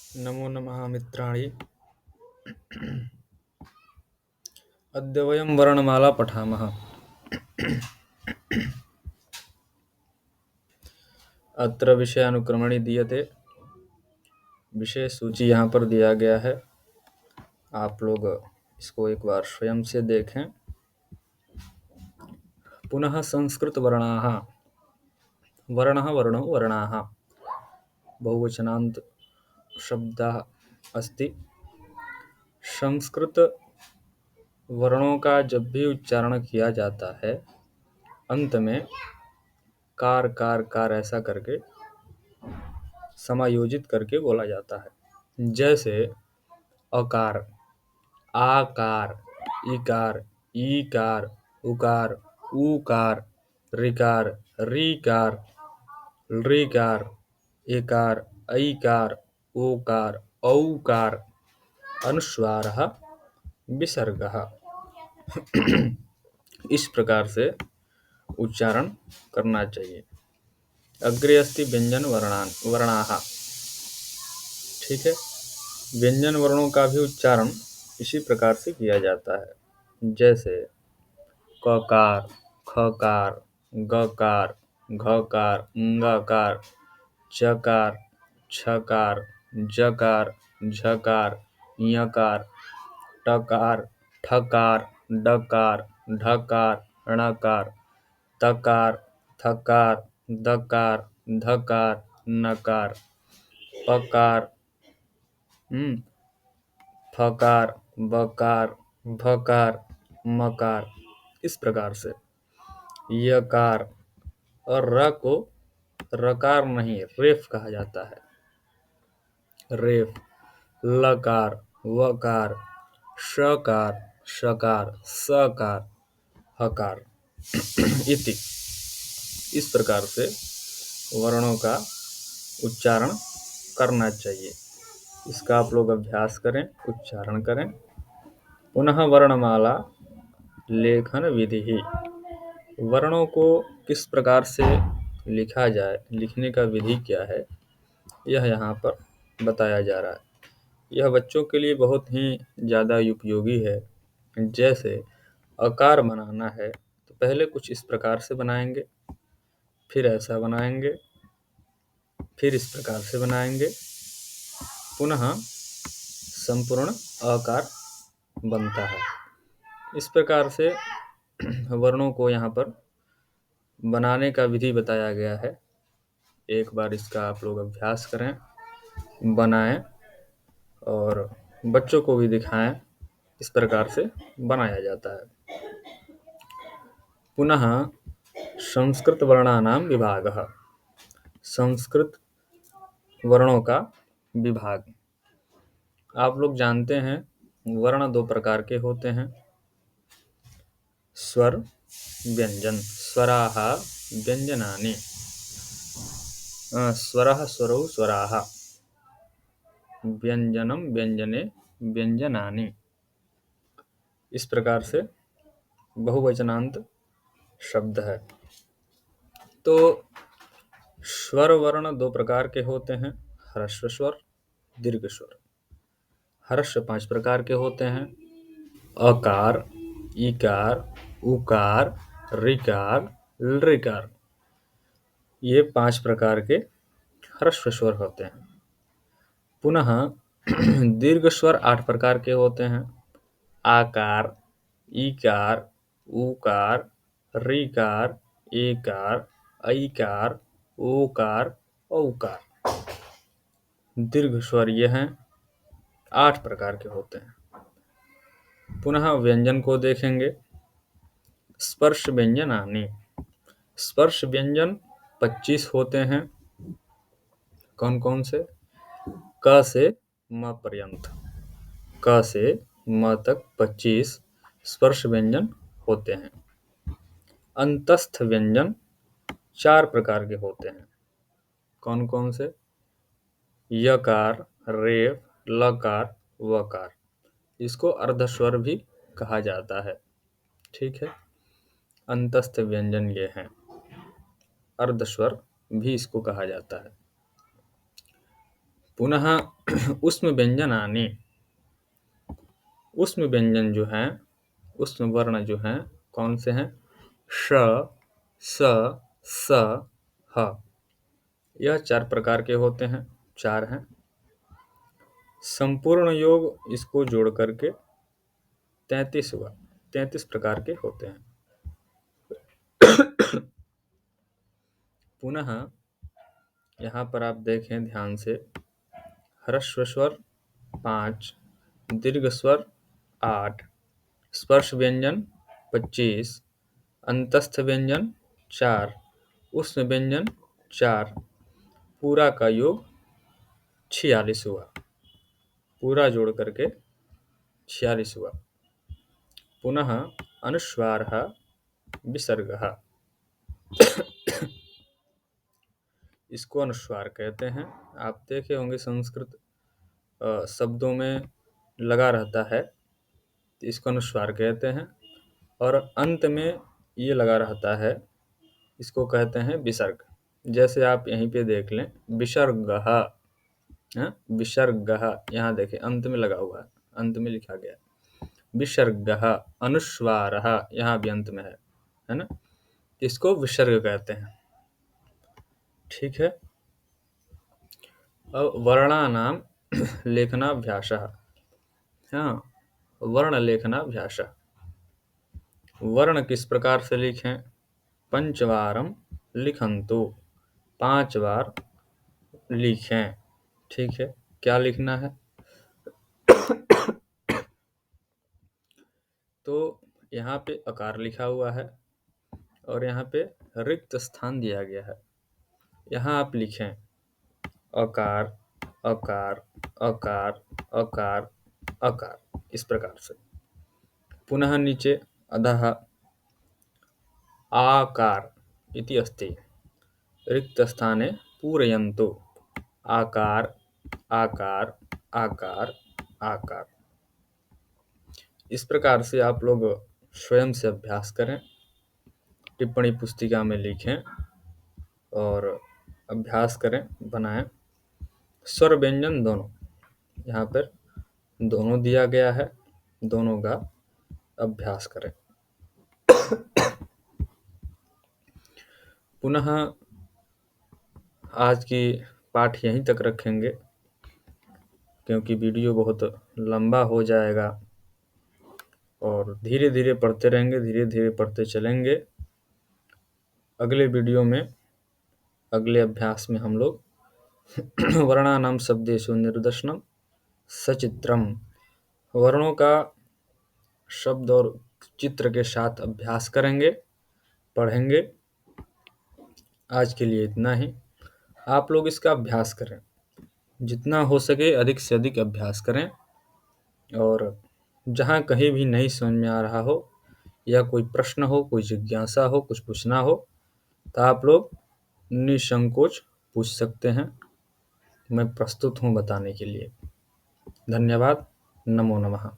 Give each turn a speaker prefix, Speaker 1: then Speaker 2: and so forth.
Speaker 1: नमो नमः मित्राणि। अद्य वयं वर्णमाला पठामः। अत्र विषयानुक्रमणि दीयते। विषय सूची यहाँ पर दिया गया है। आप लोग इसको एक बार स्वयं से देखें। पुनः संस्कृत वर्णाः, वर्णः वर्णो वर्णाः, बहुवचनान्त शब्दः अस्ति। संस्कृत वर्णों का जब भी उच्चारण किया जाता है, अंत में कार कार कार ऐसा करके समायोजित करके बोला जाता है। जैसे अकार, आकार, इकार, ईकार, उकार, ऊकार, ऋकार, रीकार, लृकार, एकार, ऐकार, ओकार, औकार, अनुस्वारः, विसर्गः। इस प्रकार से उच्चारण करना चाहिए। अग्रे अस्ति व्यंजन वर्णाः। ठीक है, व्यंजन वर्णों का भी उच्चारण इसी प्रकार से किया जाता है। जैसे ककार, खकार, गकार, घकार, ngकार, चकार, छकार, जकार, झकार, यकार, टकार, ठकार, डकार, ढकार, णकार, तकार, थकार, दकार, धकार, नकार, पकार, फकार, बकार, भकार, मकार। इस प्रकार से यकार और र को रकार नहीं रेफ कहा जाता है। रेफ, लकार, वकार, शकार, शकार, सकार, हकार इति। इस प्रकार से वर्णों का उच्चारण करना चाहिए। इसका आप लोग अभ्यास करें, उच्चारण करें। पुनः वर्णमाला लेखन विधि। वर्णों को किस प्रकार से लिखा जाए, लिखने का विधि क्या है, यह यहाँ पर बताया जा रहा है। यह बच्चों के लिए बहुत ही ज़्यादा उपयोगी है। जैसे अकार बनाना है तो पहले कुछ इस प्रकार से बनाएंगे, फिर ऐसा बनाएंगे, फिर इस प्रकार से बनाएंगे, पुनः संपूर्ण आकार बनता है। इस प्रकार से वर्णों को यहाँ पर बनाने का विधि बताया गया है। एक बार इसका आप लोग अभ्यास करें, बनाएं और बच्चों को भी दिखाएं। इस प्रकार से बनाया जाता है। पुनः संस्कृत वर्णानां विभागः। संस्कृत वर्णों का विभाग। आप लोग जानते हैं वर्ण दो प्रकार के होते हैं, स्वर, व्यंजन। स्वराः व्यंजनानि, स्वरः स्वरौ स्वराः, व्यंजनम व्यंजने व्यंजनानि। इस प्रकार से बहुवचनांत शब्द है। तो स्वर वर्ण दो प्रकार के होते हैं, ह्रस्व स्वर, दीर्घ स्वर। ह्रस्व 5 प्रकार के होते हैं, अकार, इकार, उकार, ऋकार, लृकार। ये 5 प्रकार के ह्रस्व स्वर होते हैं। पुनः दीर्घ स्वर 8 प्रकार के होते हैं, आकार, ईकार, ऊकार, ऋकार, एकार, ऐकार, ओकार, औकार। दीर्घ स्वर ये हैं, 8 प्रकार के होते हैं। पुनः व्यंजन को देखेंगे। स्पर्श व्यंजनानि। स्पर्श व्यंजन 25 होते हैं। कौन कौन से? क से म पर्यंत, क से म तक 25 स्पर्श व्यंजन होते हैं। अंतस्थ व्यंजन 4 प्रकार के होते हैं। कौन कौन से? यकार, रेफ, लकार, वकार। इसको अर्धस्वर भी कहा जाता है। ठीक है, अंतस्थ व्यंजन ये हैं। अर्धस्वर भी इसको कहा जाता है। पुनः उष्म व्यंजनानि, उष्म व्यंजन जो हैं, उष्म वर्ण जो हैं, कौन से हैं? श, स, स, ह। यह 4 प्रकार के होते हैं, 4 हैं। संपूर्ण योग इसको जोड़ करके 33 हुआ, 33 प्रकार के होते हैं। पुनः यहाँ पर आप देखें ध्यान से, ह्रस्व स्वर 5, दीर्घ स्वर 8, स्पर्श व्यंजन 25, अंतस्थ व्यंजन 4, उष्म व्यंजन 4, पूरा का योग 46 हुआ, पूरा जोड़ करके 46 हुआ। पुनः अनुस्वारः विसर्गः, इसको अनुस्वार कहते हैं। आप देखे होंगे संस्कृत शब्दों में लगा रहता है, तो इसको अनुस्वार कहते हैं। और अंत में ये लगा रहता है, इसको कहते हैं विसर्ग। जैसे आप यहीं पे देख लें, विसर्गः, विसर्गः, यहाँ देखें अंत में लगा हुआ है, अंत में लिखा गया है विसर्गः। अनुस्वारः यहाँ भी अंत में है ना, इसको विसर्ग कहते हैं। ठीक है। अब वर्णानाम लेखनाभ्यासः, हाँ, वर्ण लेखनाभ्यासः। वर्ण किस प्रकार से लिखें? पंचवारम लिखन्तु, 5 बार लिखें। ठीक है, क्या लिखना है? तो यहाँ पे अकार लिखा हुआ है और यहाँ पे रिक्त स्थान दिया गया है। यहाँ आप लिखें अकार, अकार, अकार, अकार, अकार, इस प्रकार से। पुनः नीचे अधः आकार इति अस्ति, रिक्तस्थाने पूरयन्तु, आकार, आकार, आकार, आकार। इस प्रकार से आप लोग स्वयं से अभ्यास करें, टिप्पणी पुस्तिका में लिखें और अभ्यास करें, बनाएं। स्वर व्यंजन दोनों, यहाँ पर दोनों दिया गया है, दोनों का अभ्यास करें। पुनः आज की पाठ यहीं तक रखेंगे, क्योंकि वीडियो बहुत लंबा हो जाएगा और धीरे धीरे पढ़ते रहेंगे, धीरे धीरे पढ़ते चलेंगे। अगले वीडियो में, अगले अभ्यास में हम लोग वर्णानाम शब्देषु निर्देशनम सचित्रम, वर्णों का शब्द और चित्र के साथ अभ्यास करेंगे, पढ़ेंगे। आज के लिए इतना ही। आप लोग इसका अभ्यास करें, जितना हो सके अधिक से अधिक अभ्यास करें। और जहाँ कहीं भी नहीं समझ में आ रहा हो या कोई प्रश्न हो, कोई जिज्ञासा हो, कुछ पूछना हो, तो आप लोग निसंकोच पूछ सकते हैं। मैं प्रस्तुत हूँ बताने के लिए। धन्यवाद। नमो नमः।